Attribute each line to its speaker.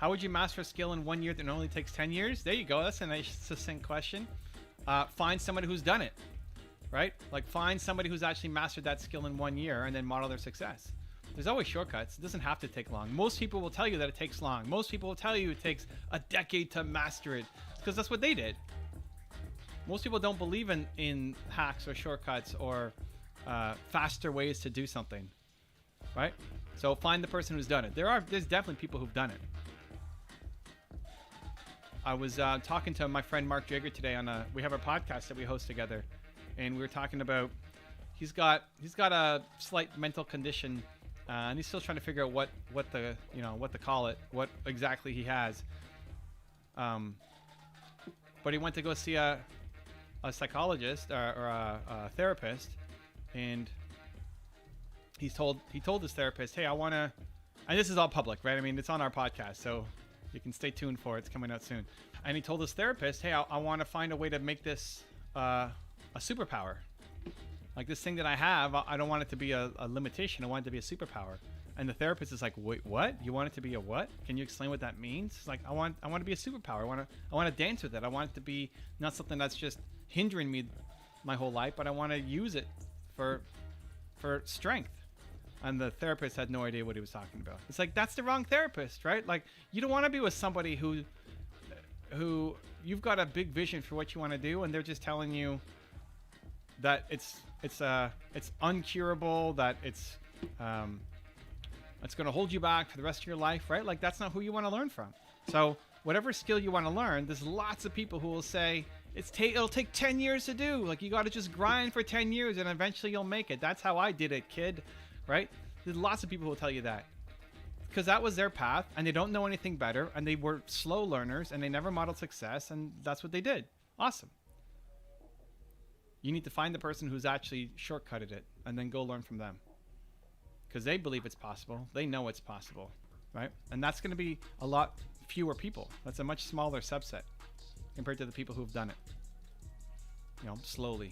Speaker 1: How would you master a skill in 1 year that only takes 10 years? There you go. That's a nice succinct question. Find somebody who's done it, right? Like find somebody who's actually mastered that skill in 1 year and then model their success. There's always shortcuts. It doesn't have to take long. Most people will tell you that it takes long. Most people will tell you it takes a decade to master it because that's what they did. Most people don't believe in hacks or shortcuts or faster ways to do something, right? So find the person who's done it. There's definitely people who've done it. I was talking to my friend Mark Jager today we have a podcast that we host together, and we were talking about he's got a slight mental condition, and he's still trying to figure out what to call it, what exactly he has. But he went to go see a psychologist or a therapist, and he told his therapist, hey, I want to, and this is all public, right? I mean, it's on our podcast, so you can stay tuned for it. It's coming out soon. And he told his therapist, hey, I want to find a way to make this a superpower. Like this thing that I have, I don't want it to be a limitation. I want it to be a superpower. And the therapist is like, wait, what? You want it to be a what? Can you explain what that means? It's like, I want to be a superpower. I want to dance with it. I want it to be not something that's just hindering me my whole life, but I want to use it for strength. And the therapist had no idea what he was talking about. It's like, that's the wrong therapist, right? Like, you don't want to be with somebody who you've got a big vision for what you want to do, and they're just telling you that it's uncurable, that it's going to hold you back for the rest of your life, right? Like, that's not who you want to learn from. So whatever skill you want to learn, there's lots of people who will say it'll take 10 years to do. Like, you got to just grind for 10 years and eventually you'll make it. That's how I did it, kid, right? There's lots of people who will tell you that because that was their path and they don't know anything better and they were slow learners and they never modeled success, and that's what they did. Awesome. You need to find the person who's actually shortcutted it and then go learn from them, because they believe it's possible. They know it's possible, right? And that's going to be a lot fewer people. That's a much smaller subset compared to the people who've done it, slowly.